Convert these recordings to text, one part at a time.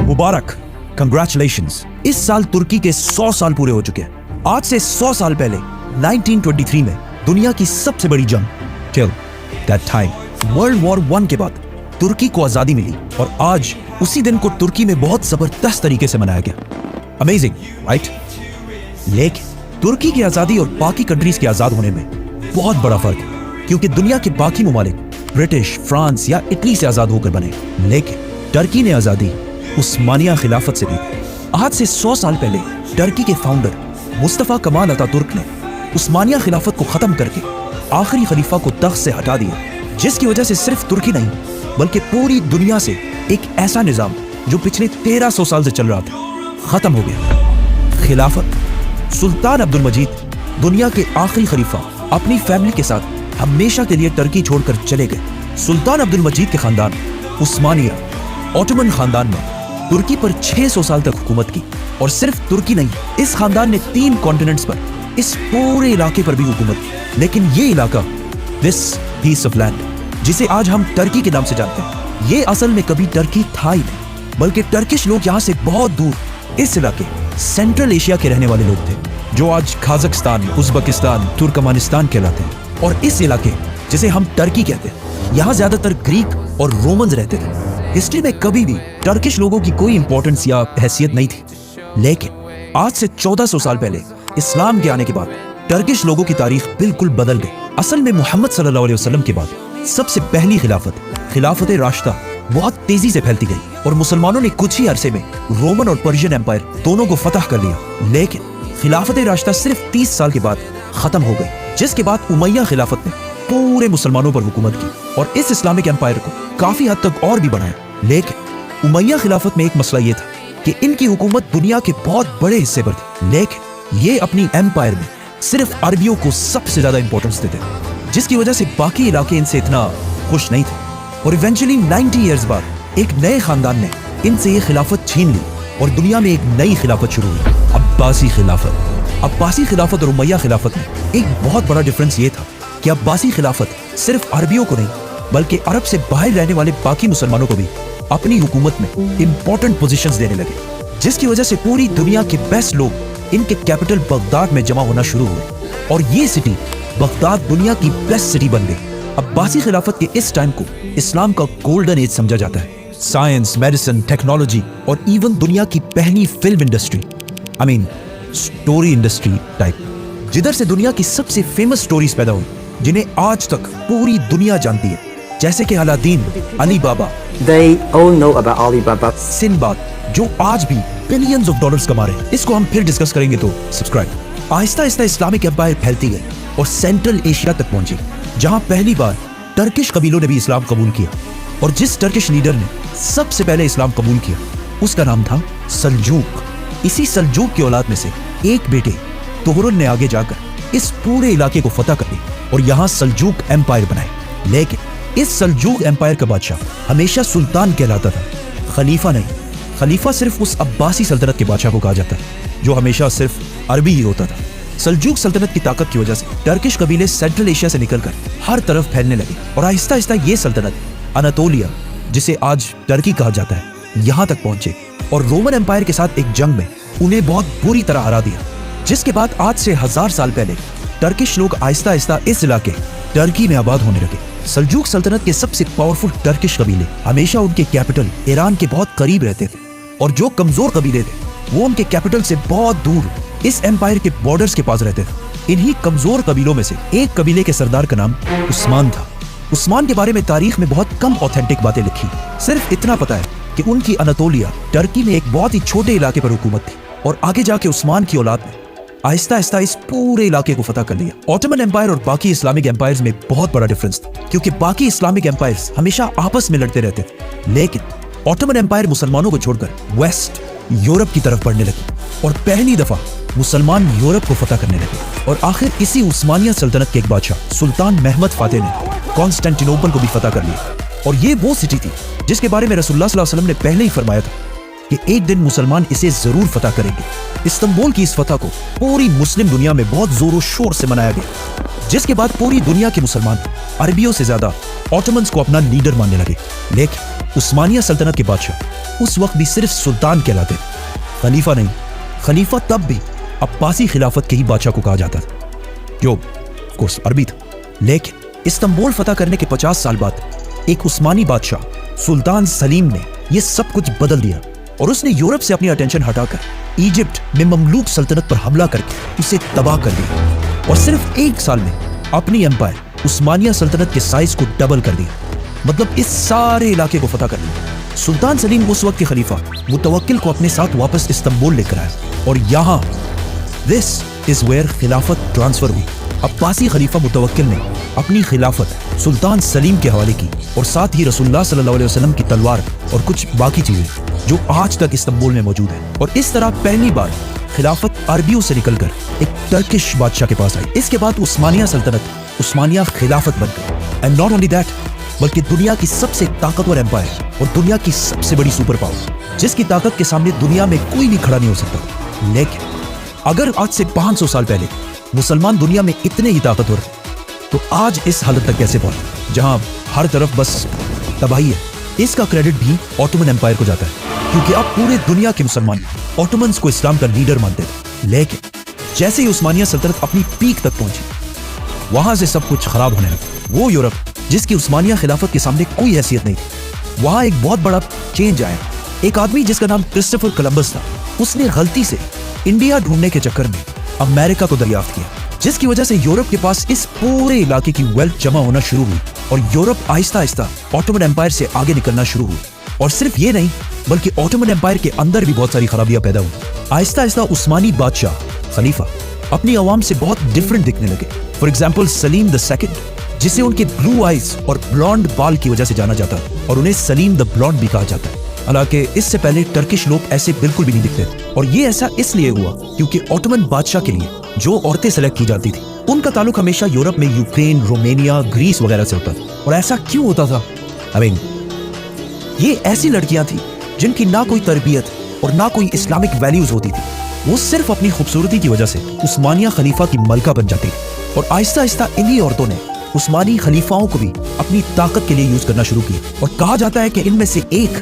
मुबारक, congratulations. इस साल तुर्की के 100 साल पूरे हो चुके हैं। आज से 100 साल पहले 1923 में दुनिया की सबसे बड़ी जंग till that time world war 1 के बाद तुर्की को आजादी मिली और आज उसी दिन को तुर्की में बहुत जबरदस्त तरीके से मनाया गया। Amazing, right? लेकिन तुर्की की आजादी और बाकी कंट्रीज के आजाद होने में बहुत बड़ा फर्क है, क्योंकि दुनिया के बाकी मुमालिक ब्रिटिश, फ्रांस या इटली से आजाद होकर बने, लेकिन टर्की ने आजादी उस्मानिया खिलाफत से ली। आज से 100 साल पहले टर्की के फाउंडर मुस्तफा कमाल अतातुर्क ने उस्मानिया खिलाफत को खत्म करके आखिरी खलीफा को तख्त से हटा दिया, जिसकी वजह से सिर्फ तुर्की नहीं बल्कि पूरी दुनिया से एक ऐसा निजाम जो पिछले 1300 साल से चल रहा था खत्म हो गया। खिलाफत। सुल्तान अब्दुल मजीद दुनिया के आखिरी खलीफा अपनी फैमिली के साथ हमेशा के लिए टर्की छोड़कर चले गए। सुल्तान अब्दुल मजीद के खानदान उस्मानिया ऑटोमन खानदान ने तुर्की पर 600 साल तक हुकूमत की, और सिर्फ तुर्की नहीं, इस खानदान ने 3 कॉन्टिनेंट्स पर, इस पूरे इलाके पर भी हुकूमत की। लेकिन ये इलाका, दिस पीस ऑफ लैंड जिसे आज हम टर्की के नाम से जानते हैं, ये असल में कभी टर्की था ही नहीं, बल्कि टर्किश लोग यहाँ से बहुत दूर इस इलाके सेंट्रल एशिया के रहने वाले लोग थे, जो आज काजाकिस्तान, उज्बेकिस्तान, तुर्कमानिस्तान कहलाते हैं। और इस इलाके जिसे हम टर्की कहते हैं, यहाँ ज्यादातर ग्रीक और रोमन्स रहते थे। हिस्ट्री में कभी भी टर्किश लोगों की कोई इंपॉर्टेंस या हैसियत नहीं थी, लेकिन आज से 1400 साल पहले इस्लाम के आने के बाद टर्किश लोगों की तारीख बिल्कुल बदल गई। असल में मोहम्मद सल्लल्लाहु अलैहि वसल्लम के बाद सबसे पहली खिलाफत राशिदा बहुत तेजी से फैलती गई, और मुसलमानों ने कुछ ही अरसे में रोमन और पर्शियन एम्पायर दोनों को फतह कर लिया। लेकिन खिलाफत राशिदा सिर्फ 30 साल के बाद खत्म हो गई, जिसके बाद उमैया खिलाफत ने पूरे मुसलमानों पर हुकूमत की और इस इस्लामिक एम्पायर को काफी हद तक और भी बढ़ाया। लेकिन उमैया खिलाफत में एक मसला ये था कि इनकी हुकूमत दुनिया के बहुत बड़े हिस्से पर थी, लेकिन ये अपनी एम्पायर में सिर्फ अरबियों को सबसे ज्यादा इंपॉर्टेंस देते थे, जिसकी वजह से बाकी इलाके इनसे इतना खुश नहीं थे। और इवेंचुअली 90 ईयर्स बाद एक नए खानदान ने इनसे ये खिलाफत छीन ली और दुनिया में एक नई खिलाफत शुरू हुई, अब्बासी खिलाफत। अब्बासी खिलाफत और उमैया खिलाफत में एक बहुत बड़ा डिफरेंस ये था कि अब्बासी खिलाफत सिर्फ अरबियों को नहीं बल्कि अरब से बाहर रहने वाले बाकी मुसलमानों को भी अपनी हुकूमत में इंपॉर्टेंट पोजीशंस देने लगे, जिसकी वजह से पूरी दुनिया के बेस्ट लोग इनके कैपिटल बगदाद में जमा होना शुरू हुए, और ये सिटी बगदाद दुनिया की बेस्ट सिटी बन गई। अब्बासी खिलाफत के इस टाइम को इस्लाम का गोल्डन एज समझा जाता है। साइंस, मेडिसिन, टेक्नोलॉजी और इवन दुनिया की पहली film industry, I mean story industry type, जिधर से दुनिया की सबसे फेमस स्टोरीज पैदा हुई जिन्हें आज तक पूरी दुनिया जानती है, जैसे कि Aladdin, Ali Baba, They all know about Alibaba. Sinbad, जो आज भी बिलियंस ऑफ डॉलर्स कमा रहे हैं। इसको हम फिर डिस्कस करेंगे, तो subscribe. Aahista Aahista Islamic empire फैलती गई और सेंट्रल एशिया तक पहुंची, जहां पहली बार टर्किश कबीलों ने भी इस्लाम कबूल किया, और जिस टर्किश लीडर ने सबसे पहले इस्लाम कबूल किया उसका नाम था सल्जूक। इसी सल्जूक की औलाद में से एक बेटे तुगरुल ने आगे जाकर इस पूरे इलाके को फतह कर लिया और यहाँ सल्जूक एम्पायर बनाए। लेकिन इस सल्जूक एम्पायर का बादशाह हमेशा सुल्तान कहलाता था, खलीफा नहीं। खलीफा सिर्फ उस अब्बासी सल्तनत के बादशाह को कहा जाता है जो हमेशा सिर्फ अरबी ही होता था। सल्जूक सल्तनत की ताकत की वजह से टर्किश कबीले सेंट्रल एशिया से निकलकर हर तरफ फैलने लगे, और आहिस्ता आहिस्ता ये सल्तनत अनातोलिया, जिसे आज टर्की कहा जाता है, यहाँ तक पहुंचे और रोमन एम्पायर के साथ एक जंग में उन्हें बहुत बुरी तरह हरा दिया, जिसके बाद आज से 1000 साल पहले टर्किश लोग आहिस्ता आहिस्ता इस इलाके टर्की में आबाद होने लगे। सल्जूक सल्तनत के सबसे पावरफुल टर्किश कबीले हमेशा उनके कैपिटल ईरान के बहुत करीब रहते थे, और जो कमजोर कबीले थे वो उनके कैपिटल से बहुत दूर इस एम्पायर के बॉर्डर्स के पास रहते थे। इन्हीं कमजोर कबीलों में से एक कबीले के सरदार का नाम उस्मान था। उस्मान के बारे में तारीख में बहुत कम ऑथेंटिक बातें लिखी, सिर्फ इतना पता है कि उनकी अनातोलिया टर्की में एक बहुत ही छोटे इलाके पर हुकूमत थी, और आगे जाके उस्मान की औलाद ने आहिस्ता आहिस्ता इस पूरे इलाके को फतह कर लिया। ऑटोमन एम्पायर और बाकी इस्लामिक एम्पायर्स में बहुत बड़ा डिफरेंस था, क्योंकि बाकी इस्लामिक एम्पायर्स हमेशा आपस में लड़ते रहते थे, लेकिन ऑटोमन एम्पायर मुसलमानों को छोड़कर वेस्ट यूरोप की तरफ बढ़ने लगी, और पहली दफा मुसलमान यूरोप को फतह करने लगे। और आखिर इसी उस्मानिया सल्तनत के एक बादशाह सुल्तान महमद फातेह ने कॉन्स्टेंटिनोपल को भी फतह कर लिया, और ये वो सिटी थी जिसके बारे में रसूलुल्लाह सल्लल्लाहु अलैहि वसल्लम ने पहले ही फरमाया था कि एक दिन मुसलमान इसे जरूर फतह करेंगे। इस्तांबुल की इस फतह को पूरी मुस्लिम दुनिया में बहुत जोरों शोर से मनाया गया, जिसके बाद पूरी दुनिया के मुसलमान अरबियों से ज्यादा ऑटोमन्स को अपना लीडर मानने लगे। लेकिन عثمانیہ سلطنت کے بادشاہ اس وقت بھی صرف سلطان کہلاتے، خلیفہ نہیں۔ خلیفہ تب بھی عباسی خلافت کے ہی بادشاہ کو کہا جاتا تھا، جو آف کورس عربی تھا۔ لیکن استنبول فتح کرنے کے 50 سال بعد ایک عثمانی بادشاہ سلطان سلیم نے یہ سب کچھ بدل دیا، اور اس نے یورپ سے اپنی اٹینشن ہٹا کر ایجپٹ میں مملوک سلطنت پر حملہ کر کے اسے تباہ کر دیا، اور صرف 1 سال میں اپنی ایمپائر عثمانیہ سلطنت کے سائز کو ڈبل کر دیا، مطلب اس سارے علاقے کو فتح کر لیا۔ سلطان سلیم اس وقت کے خلیفہ متوکل کو اپنے ساتھ واپس استنبول لے کر آیا، اور یہاں this is where خلافت ٹرانسفر ہوئی۔ عباسی خلیفہ متوکل نے اپنی خلافت سلطان سلیم کے حوالے کی، اور ساتھ ہی رسول اللہ صلی اللہ علیہ وسلم کی تلوار اور کچھ باقی چیزیں جو آج تک استنبول میں موجود ہیں، اور اس طرح پہلی بار خلافت عربیوں سے نکل کر ایک ٹرکش بادشاہ کے پاس آئی۔ اس کے بعد عثمانیہ سلطنت عثمانیہ خلافت بن گئی، اینڈ ناٹ اونلی دیٹ، بلکہ دنیا کی سب سے طاقتور ایمپائر اور دنیا کی سب سے بڑی سپر پاور، جس کی طاقت کے سامنے دنیا میں کوئی بھی کھڑا نہیں ہو سکتا۔ لیکن اگر آج سے 500 سال پہلے مسلمان دنیا میں اتنے ہی طاقتور تھے، تو آج اس حالت تک کیسے پہنچے جہاں ہر طرف بس تباہی ہے؟ اس کا کریڈٹ بھی آٹومن ایمپائر کو جاتا ہے، کیونکہ اب پورے دنیا کے مسلمان آٹومنز کو اسلام کا لیڈر مانتے تھے۔ لیکن جیسے ہی عثمانیہ سلطنت اپنی پیک تک پہنچی، وہاں سے سب کچھ خراب ہونے لگا۔ وہ یورپ جس کی عثمانیہ خلافت کے سامنے کوئی حیثیت نہیں تھی، وہاں ایک بہت بڑا چینج آیا۔ ایک آدمی جس کا نام کرسٹوفر کولمبس تھا، اس نے غلطی سے انڈیا ڈھونڈنے کے چکر میں امریکہ کو دریافت کیا، جس کی وجہ سے یورپ کے پاس اس پورے علاقے کی ویلتھ جمع ہونا شروع ہوئی، اور یورپ آہستہ آہستہ آٹومن ایمپائر سے آگے نکلنا شروع ہوئی۔ اور صرف یہ نہیں، بلکہ آٹومن ایمپائر کے اندر بھی بہت ساری خرابیاں پیدا ہوئی۔ آہستہ آہستہ عثمانی بادشاہ خلیفہ اپنی عوام سے بہت ڈفرنٹ دکھنے لگے۔ For example Selim the second, جسے ان کے بلو آئیز اور بلانڈ بال کی وجہ سے جانا جاتا ہے، اور انہیں سلیم دا بلانڈ بھی کہا جاتا ہے، حالانکہ اس سے پہلے ٹرکش لوگ ایسے بالکل بھی نہیں دکھتے، اور یہ ایسا اس لیے ہوا کیونکہ آٹومن بادشاہ کے لیے جو عورتیں سلیکٹ کی جاتی تھی، ان کا تعلق ہمیشہ یورپ میں یوکرین، رومینیا، گریس وغیرہ سے ہوتا تھا۔ اور ایسا کیوں ہوتا تھا؟ یہ ایسی لڑکیاں تھیں جن کی نہ کوئی تربیت اور نہ کوئی اسلامک ویلیوز ہوتی تھی، وہ صرف اپنی خوبصورتی کی وجہ سے عثمانیہ خلیفہ کی ملکہ بن جاتی تھی، اور آہستہ آہستہ انہی عورتوں نے عثمانی خلیفاؤں کو بھی اپنی طاقت کے لیے یوز کرنا شروع کی، اور کہا جاتا ہے کہ ان میں سے ایک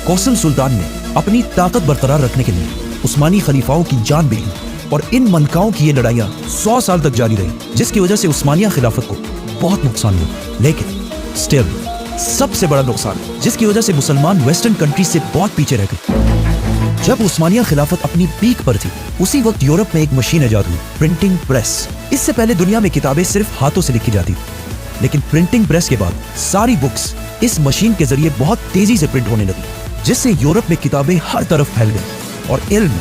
قاسم سلطان نے اپنی طاقت برقرار رکھنے کے لیے عثمانی خلیفاؤں کی جان بھی لی، اور ان ملکاؤں کی یہ لڑائیاں 100 سال تک جاری رہی، جس کی وجہ سے عثمانیہ خلافت کو بہت نقصان ہوا۔ لیکن اسٹل سب سے بڑا نقصان جس کی وجہ سے مسلمان ویسٹرن کنٹری سے بہت پیچھے رہ گئے، جب عثمانیہ خلافت اپنی پیک پر تھی، اسی وقت یورپ میں ایک مشین ایجاد ہوئی، پرنٹنگ پریس۔ اس سے پہلے دنیا میں کتابیں صرف ہاتھوں سے لکھی جاتی تھی، لیکن پرنٹنگ پریس کے بعد ساری بکس اس مشین کے ذریعے بہت تیزی سے پرنٹ ہونے لگی، جس سے یورپ میں کتابیں ہر طرف پھیل گئی، اور علم،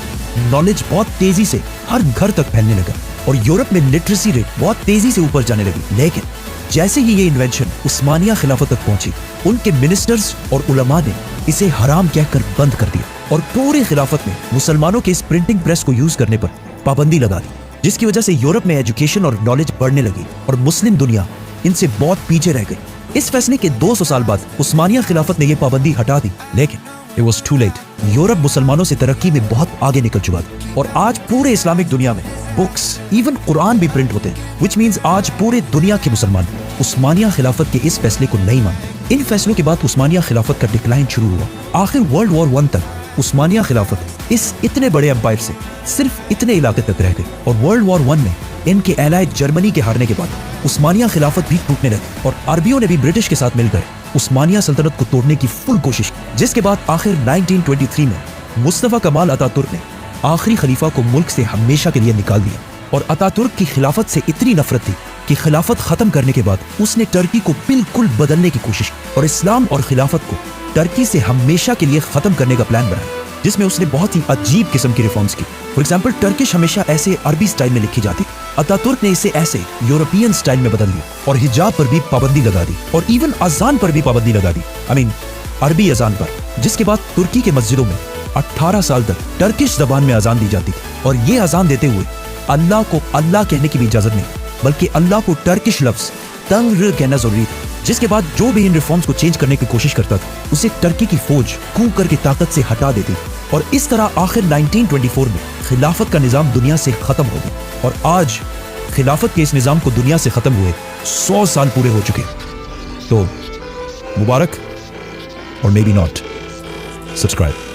نالج بہت تیزی سے ہر گھر تک پھیلنے لگا، اور یورپ میں لٹریسی ریٹ بہت تیزی سے اوپر جانے لگی۔ لیکن جیسے ہی یہ انوینشن عثمانیہ خلافت تک پہنچی، ان کے منسٹرز اور علماء نے اسے حرام کہہ کر بند کر دیا، اور پوری خلافت میں مسلمانوں کے اس پرنٹنگ پریس کو یوز کرنے پر پابندی لگا دی، جس کی وجہ سے یورپ میں ایجوکیشن اور نالج بڑھنے لگی، اور مسلم دنیا ان سے بہت پیچھے رہ گئی۔ اس فیصلے کے 200 سال بعد عثمانیہ خلافت نے یہ پابندی ہٹا دی، لیکن it was too late۔ Europe مسلمانوں سے ترقی میں بہت آگے نکل چکا تھا، اور آج پورے اسلامک دنیا میں بکس، ایون قرآن بھی پرنٹ ہوتے ہیں، which means آج پورے دنیا کے مسلمان عثمانیہ خلافت کے اس فیصلے کو نہیں مانتے۔ ان فیصلوں کے بعد عثمانیہ خلافت کا ڈکلائن شروع ہوا۔ آخر ورلڈ وار 1 تک عثمانیہ خلافت اس اتنے بڑے امپائر سے صرف اتنے علاقے تک رہ گئی، اور ورلڈ وار 1 میں ان کے ایلائے جرمنی کے ہارنے کے بعد عثمانیہ خلافت بھی ٹوٹنے لگی، اور عربیوں نے بھی برٹش کے ساتھ مل کر عثمانیہ سلطنت کو توڑنے کی فل کوشش کی، جس کے بعد آخر 1923 میں مصطفیٰ کمال اتا ترک نے آخری خلیفہ کو ملک سے ہمیشہ کے لیے نکال دیا، اور اتا ترک کی خلافت سے اتنی نفرت تھی کہ خلافت ختم کرنے کے بعد اس نے ٹرکی کو بالکل بدلنے کی کوشش کی، اور اسلام اور خلافت کو ٹرکی سے ہمیشہ کے لیے ختم کرنے کا پلان بنایا، جس میں اس نے بہت ہی عجیب قسم کی ریفارمز کی۔ فار ایگزامپل ٹرکش ہمیشہ ایسے عربی سٹائل میں لکھی جاتی، اتا ترک نے اسے ایسے یورپین سٹائل میں بدل دیا، اور حجاب پر بھی پابندی لگا دی، اور ایون اذان پر بھی پابندی لگا دی، عربی اذان پر، جس کے بعد ترکی کے مسجدوں میں 18 سال تک ٹرکش زبان میں اذان دی جاتی تھی، اور یہ اذان دیتے ہوئے اللہ کو اللہ کہنے کی بھی اجازت نہیں، بلکہ اللہ کو ٹرکش لفظ تنگ کہنا ضروری تھا، جس کے بعد جو بھی ان ریفارمز کو چینج کرنے کی کوشش کرتا تھا، اسے ٹرکی کی فوج کھو کر کے طاقت سے ہٹا دیتی، اور اس طرح آخر 1924 میں خلافت کا نظام دنیا سے ختم ہو گیا، اور آج خلافت کے اس نظام کو دنیا سے ختم ہوئے 100 سال پورے ہو چکے۔ تو مبارک or maybe not. Subscribe.